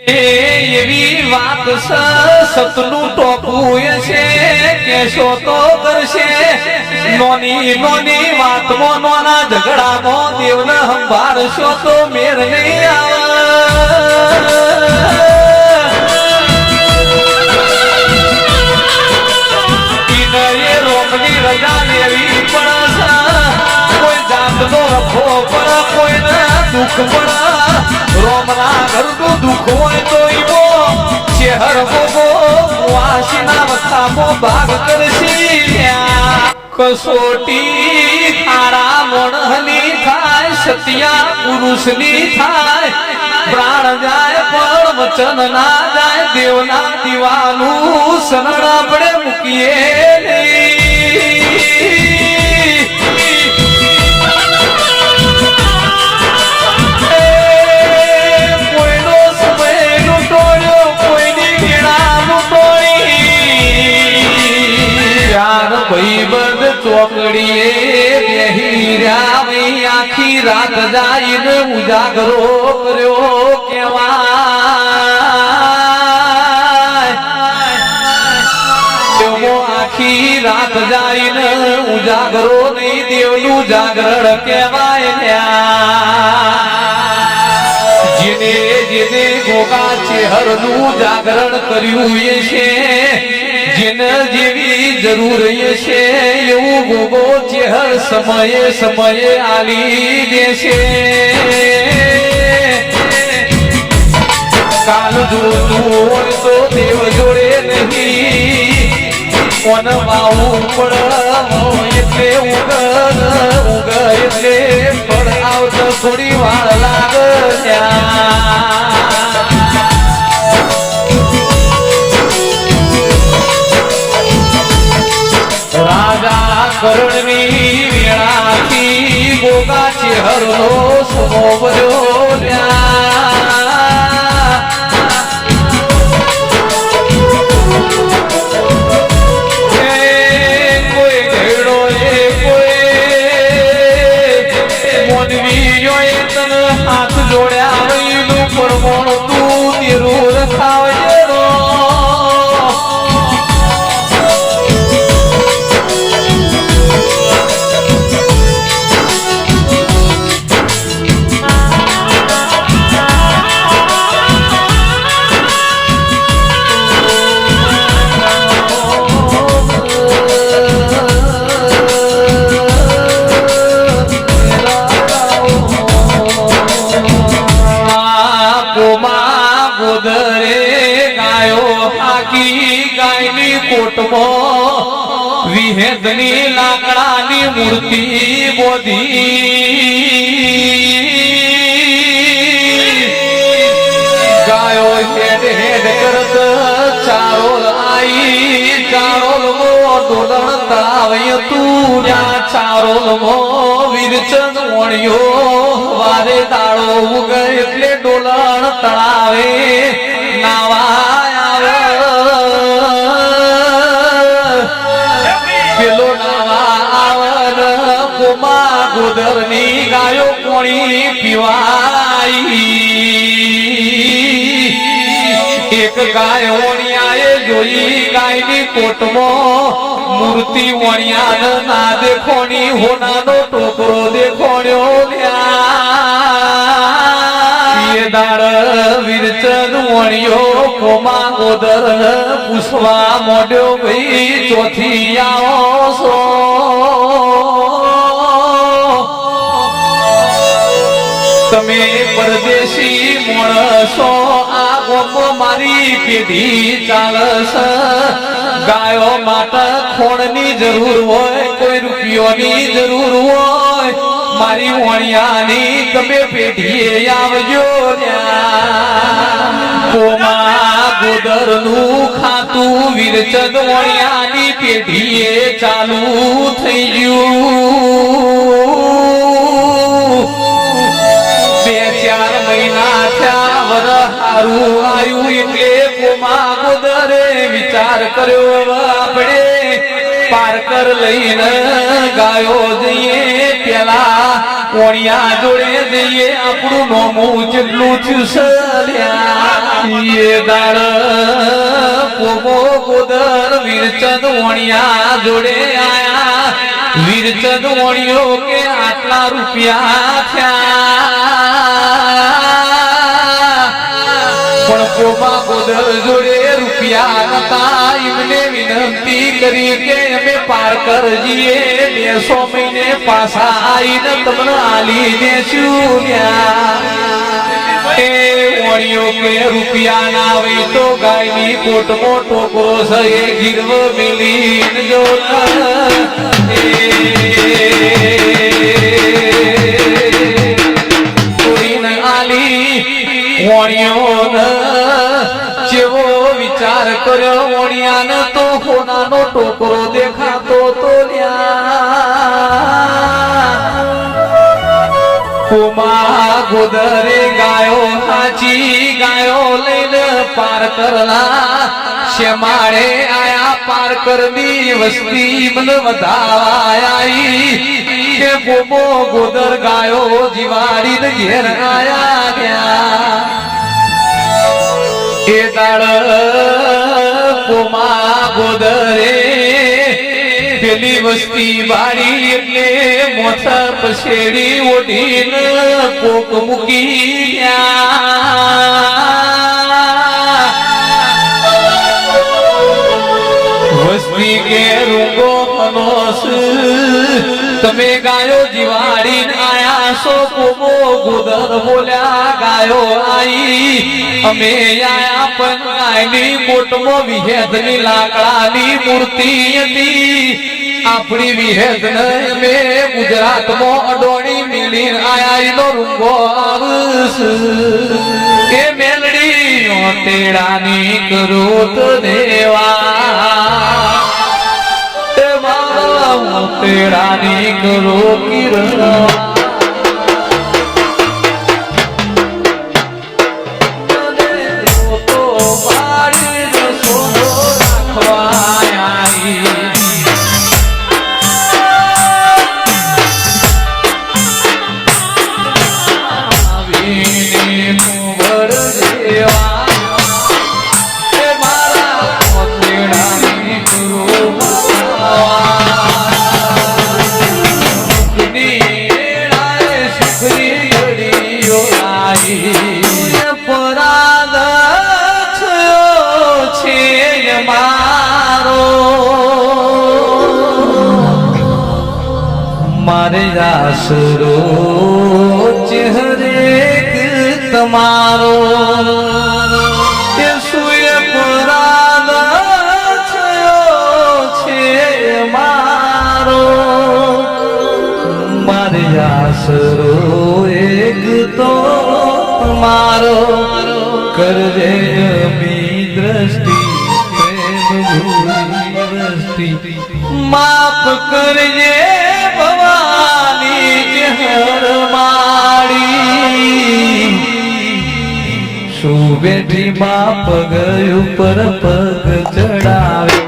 એવી વાત સતનું ટોપું છે કેશો તો કરશે નોની નોની વાતમાં નોના ઝઘડામાં દેવને સંભાળશો તો મેર નહીં આવે રોમની રજા લેવી પડે કોઈ જાતનો રખો પડે કોઈને દુઃખ પડે રોમના ઘરનું દુઃખ હોય તો ઈવો શહેર ગોગો વાસીના વખામો ભાગ કરશી કસોટી થારા મોણહની થાય સત્યા પુરુષની થાય પ્રાણ જાય પણ વચન ના જાય દેવના દીવાનું શરણ આપણે મૂકીએ ચોકડીએ બેહી રહ્યા આખી રાત જાઈને ઉજાગરો કર્યો કેવાય આખી રાત જાઈને ઉજાગરો નહીં દેવનું જાગરણ કહેવાય જેને જેને ગોગા ચેહરનું જાગરણ કર્યું છે જેને જેવી જરૂર છે એવું ગોગો ચેહર સમયે સમયે આલી દેશે કાલ જોતું હોય તો દેવ જોડે નહીં કોન વાવું પડ એટલે ઉગ એટલે પડ આવતો થોડી વાર લાગે રાજા કરણની વેળાથી ગોગા ચેહરનો સમો ભર્યો કોઈ ઘેડો કોઈ મોનવીઓએ તને હાથ જોડ્યા વહીનું પરમોણ તું તેરું રખાવે કોટમાં વિહેદની લાકડાની મૂર્તિ બોધી ગાયો હેડ હેડ કરત ચારોલ આઈ ચારોલ મો ડોલણ તાવય તું ચારોલ મો વીરચંદ વણ્યો વારે દાડો ઉગ એટલે ડોલણ તળાવે નાવા ગોદરની ગાયો કોણી પીવાઈ એક ગાય વણિયાએ જોઈ ગાયની કોટમાં મૂર્તિ વણિયાને ના દેખોણી હોનાનો ટોકરો દેખોણ્યો દાડ વીરચંદ વણિયો કોમા ગોદર પૂછવા મોડ્યો ભાઈ ચોથી આવો છો તમે પરદેશી માણસો આ ગોમો મારી પેઢી ચાલશે ગાયો માટે ખોણની જરૂર હોય કોઈ રૂપિયોની જરૂર હોય મારી વણિયાની તમે પેઢીએ આવજો કોમા ગોદરનું ખાતું વીરચંદ વણિયાની પેઢીએ ચાલુ થઈ ગયું 2-4 મહિના થયા વર હારું આવ્યું એટલે કોમા ગોદરે વિચાર કર્યો આપણે પારકર લઈને ગાયો જઈએ પેલા કોણિયા જોડે જઈએ આપણું નોમું જેટલું ચૂસલ્યા એ દાળ પોમો ગોદર વીરચંદ વણિયા જોડે આયા વીરચંદ વણિયો કે આટલા રૂપિયા થયા પણ પોમા ગોદર જોડે રૂપિયા નતા એમને વિનંતી કરી કે અમે પારકર જઈએ 200 મહિને પાછા આવીને તમને આલી દેશું એ વણિયો કે રૂપિયા ના આવે તો ગાયની કોટમાં ટોકરો છે એ ગીરવ મિલીન જો કોઈને આલી વણિયો જેવો વિચાર કર્યો વણિયાને તો સોનાનો ટોકરો દેખાતો તો પોમા ગોદરે ગાયો હાચી ગાયો લઈને પારકરના શેમાડે આયા પારકરની વસ્તી મને વધાવાઈ કે પોમો ગોદર ગાયો જીવાડીને ઘેર આયા ગયા એ દાડ પોમા ગોદરે પેલી વસ્તી બારી એટલે મોથા પછેડી ઓઢીને કોક મૂકી વસ્તી કે રૂંગો મનોસ તમે ગાયો જીવાડીને આયા છો પોમો ગોદર બોલ્યા ગાયો આઈ અમે આયા પણ ગાયની કોટમાં વિહેદની લાકડાની મૂર્તિ હતી આપણી વિહેદને અમે ગુજરાતમાં અડોણી મિલી આયા એનો રૂંગો આવસ કે મેલડી તેડાની કરો તો દેવા તેડાની કરો કિરણ મારે આશરો ચહેરે તમારો એ સૂર્ય પરાદ થયો છે મારો મારે આશરો એક તો તમારો કરજે અમી દ્રષ્ટિ પ્રેમ ભૂલી દ્રષ્ટિ માફ કરજે બેઠી માં પગ ઉપર પગ ચડાવે